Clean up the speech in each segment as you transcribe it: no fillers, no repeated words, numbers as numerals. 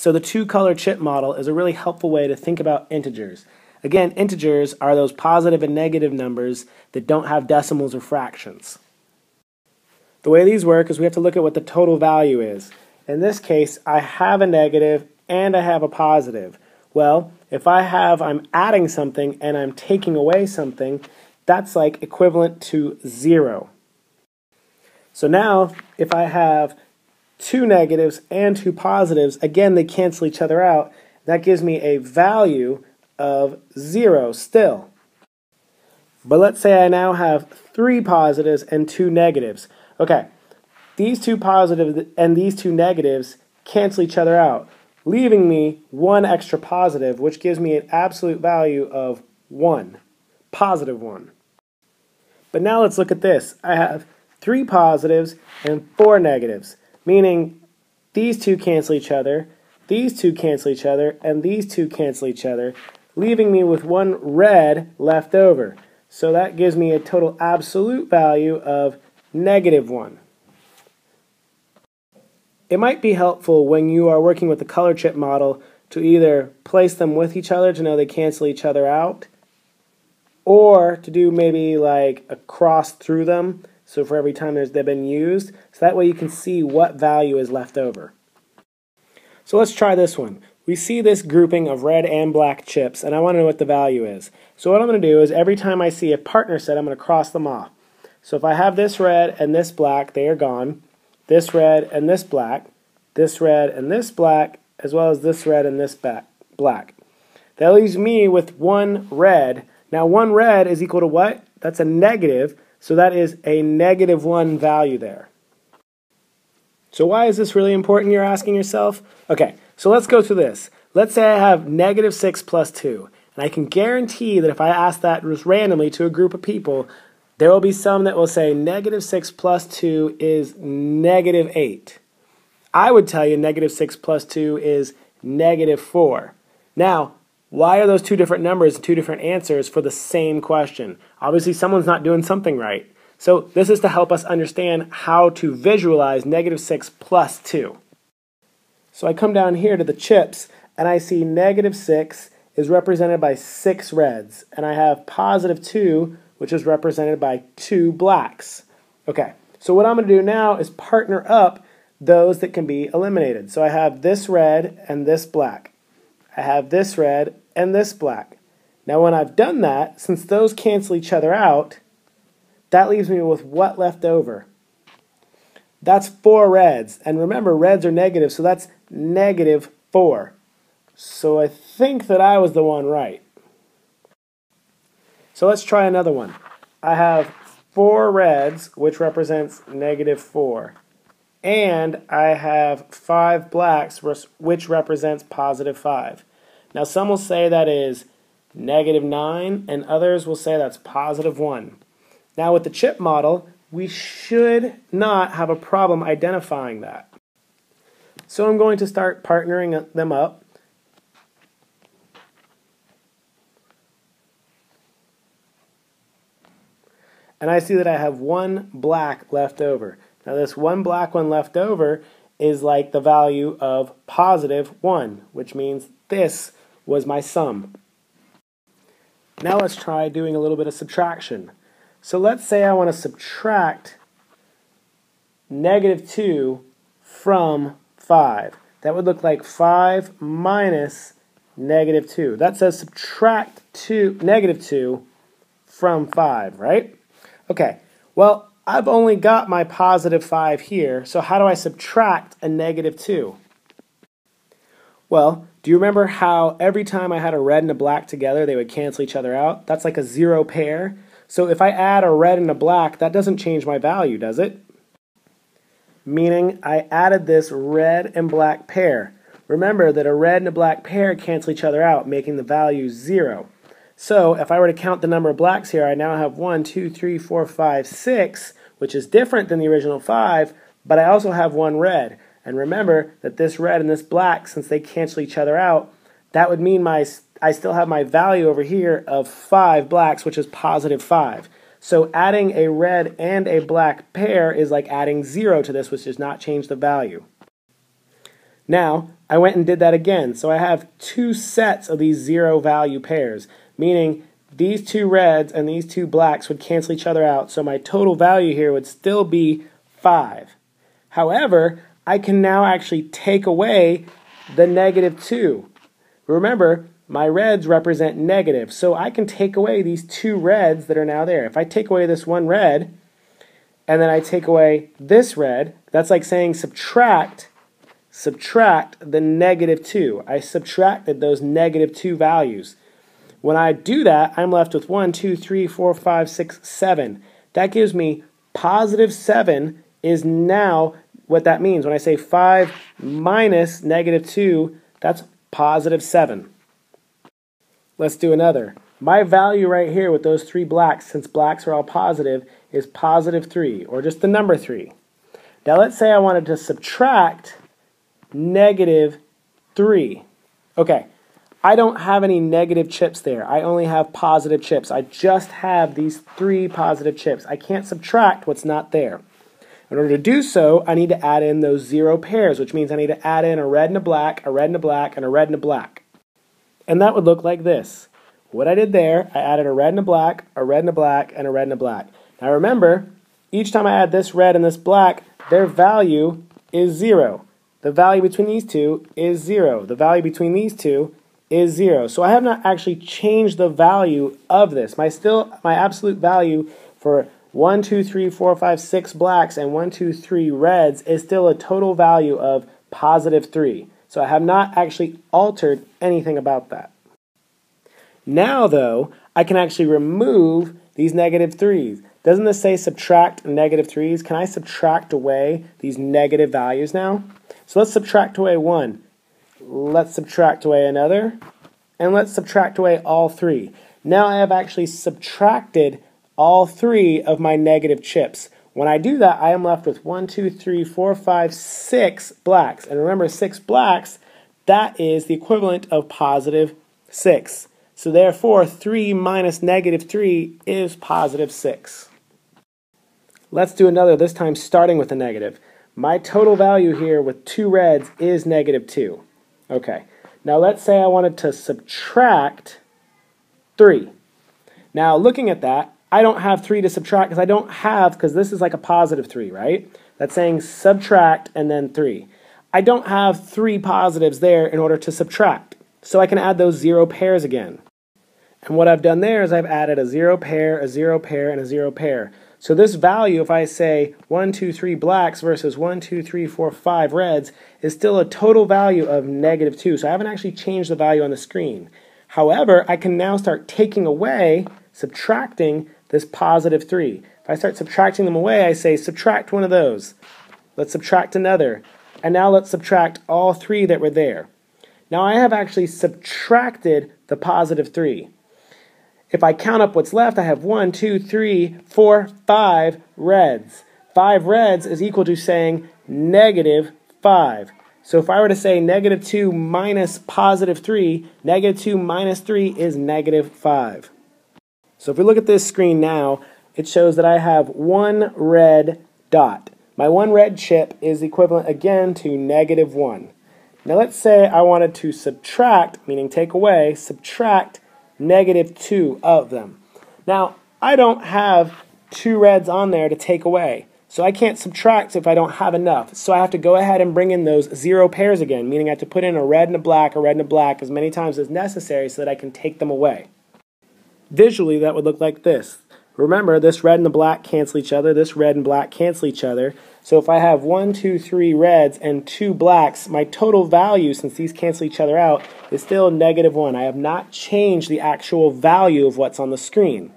So the two-color chip model is a really helpful way to think about integers. Again, integers are those positive and negative numbers that don't have decimals or fractions. The way these work is we have to look at what the total value is. In this case, I have a negative and I have a positive. Well, if I'm adding something and I'm taking away something, that's like equivalent to 0. So now, if I have two negatives and two positives, again, they cancel each other out. That gives me a value of 0 still. But let's say I now have three positives and two negatives. Okay, these two positives and these two negatives cancel each other out, leaving me one extra positive, which gives me an absolute value of 1, positive 1. But now let's look at this. I have three positives and four negatives, meaning these two cancel each other, these two cancel each other, and these two cancel each other, leaving me with one red left over. So that gives me a total absolute value of -1. It might be helpful when you are working with the color chip model to either place them with each other to know they cancel each other out, or to do maybe like a cross through them, so for every time they've been used, so that way you can see what value is left over. So let's try this one. We see this grouping of red and black chips, and I want to know what the value is. So what I'm going to do is every time I see a partner set, I'm going to cross them off. So if I have this red and this black, they are gone. This red and this black, this red and this black, as well as this red and this black. That leaves me with one red. Now one red is equal to what? That's a negative, so that is a -1 value there. So why is this really important, you're asking yourself? Okay, so let's go through this. Let's say I have -6 plus 2, and I can guarantee that if I ask that just randomly to a group of people, there will be some that will say -6 plus 2 is -8. I would tell you -6 plus 2 is -4. Now, why are those two different numbers and two different answers for the same question? Obviously, someone's not doing something right. So this is to help us understand how to visualize -6 plus 2. So I come down here to the chips, and I see -6 is represented by 6 reds, and I have +2, which is represented by 2 blacks. Okay, so what I'm going to do now is partner up those that can be eliminated. So I have this red and this black. I have this red and this black. Now when I've done that, since those cancel each other out, that leaves me with what left over? That's 4 reds. And remember, reds are negative, so that's -4. So I think that I was the one right. So let's try another one. I have 4 reds, which represents -4. And I have 5 blacks, which represents +5. Now some will say that is -9, and others will say that's +1. Now with the chip model, we should not have a problem identifying that. So I'm going to start partnering them up. And I see that I have one black left over. Now this one black one left over is like the value of +1, which means this was my sum. Now let's try doing a little bit of subtraction. So let's say I want to subtract -2 from 5. That would look like 5 minus -2. That says subtract -2 from 5, right? Okay, well, I've only got my +5 here, so how do I subtract a -2? Well, do you remember how every time I had a red and a black together, they would cancel each other out? That's like a 0 pair. So if I add a red and a black, that doesn't change my value, does it? Meaning I added this red and black pair. Remember that a red and a black pair cancel each other out, making the value 0. So if I were to count the number of blacks here, I now have 1, 2, 3, 4, 5, 6, which is different than the original 5, but I also have one red. And remember that this red and this black, since they cancel each other out, that would mean I still have my value over here of 5 blacks, which is +5. So adding a red and a black pair is like adding 0 to this, which does not change the value. Now, I went and did that again. So I have two sets of these zero value pairs, meaning these two reds and these two blacks would cancel each other out. So my total value here would still be 5. However, I can now actually take away the -2. Remember, my reds represent negative, so I can take away these two reds that are now there. If I take away this one red, and then I take away this red, that's like saying subtract the -2. I subtracted those -2 values. When I do that, I'm left with 1, 2, 3, 4, 5, 6, 7. That gives me +7 is now what that means. When I say 5 minus -2, that's +7. Let's do another. My value right here with those three blacks, since blacks are all positive, is +3, or just the number 3. Now let's say I wanted to subtract -3. Okay, I don't have any negative chips there. I only have positive chips. I just have these 3 positive chips. I can't subtract what's not there. In order to do so, I need to add in those 0 pairs, which means I need to add in a red and a black, a red and a black, and a red and a black. And that would look like this. What I did there, I added a red and a black, a red and a black, and a red and a black. Now remember, each time I add this red and this black, their value is 0. The value between these two is 0. The value between these two is 0. So I have not actually changed the value of this. My absolute value for 1, 2, 3, 4, 5, 6 blacks and 1, 2, 3 reds is still a total value of +3. So I have not actually altered anything about that. Now, though, I can actually remove these -3s. Doesn't this say subtract -3s? Can I subtract away these negative values now? So let's subtract away 1. Let's subtract away another. And let's subtract away all 3. Now I have actually subtracted all 3 of my negative chips. When I do that, I am left with 1, 2, 3, 4, 5, 6 blacks. And remember, 6 blacks, that is the equivalent of +6. So therefore, 3 minus -3 is +6. Let's do another, this time starting with a negative. My total value here with 2 reds is -2. Okay, now let's say I wanted to subtract 3. Now looking at that, I don't have 3 to subtract because this is like a +3, right? That's saying subtract and then 3. I don't have 3 positives there in order to subtract. So I can add those 0 pairs again. And what I've done there is I've added a 0 pair, a 0 pair, and a 0 pair. So this value, if I say 1, 2, 3 blacks versus 1, 2, 3, 4, 5 reds, is still a total value of -2. So I haven't actually changed the value on the screen. However, I can now start taking away, subtracting this +3. If I start subtracting them away, I say subtract one of those. Let's subtract another. And now let's subtract all 3 that were there. Now I have actually subtracted the +3. If I count up what's left, I have 1, 2, 3, 4, 5 reds. 5 reds is equal to saying -5. So if I were to say -2 minus +3, -2 minus 3 is -5. So if we look at this screen now, it shows that I have 1 red dot. My 1 red chip is equivalent again to -1. Now let's say I wanted to subtract, meaning take away, subtract -2 of them. Now, I don't have 2 reds on there to take away, so I can't subtract if I don't have enough. So I have to go ahead and bring in those 0 pairs again, meaning I have to put in a red and a black as many times as necessary so that I can take them away. Visually, that would look like this. Remember, this red and the black cancel each other, this red and black cancel each other. So if I have 1, 2, 3 reds and 2 blacks, my total value, since these cancel each other out, is still -1. I have not changed the actual value of what's on the screen.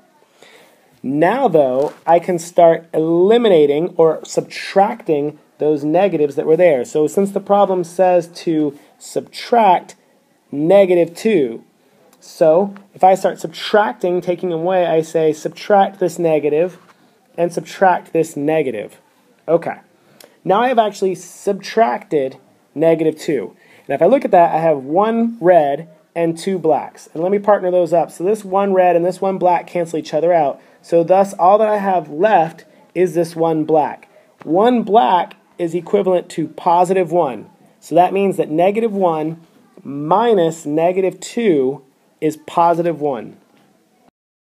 Now, though, I can start eliminating or subtracting those negatives that were there. So since the problem says to subtract -2, so if I start subtracting, taking away, I say subtract this negative and subtract this negative. Okay, now I have actually subtracted -2. And if I look at that, I have 1 red and 2 blacks. And let me partner those up. So this 1 red and this 1 black cancel each other out. So thus, all that I have left is this 1 black. 1 black is equivalent to +1. So that means that negative 1 minus negative 2 is positive 1.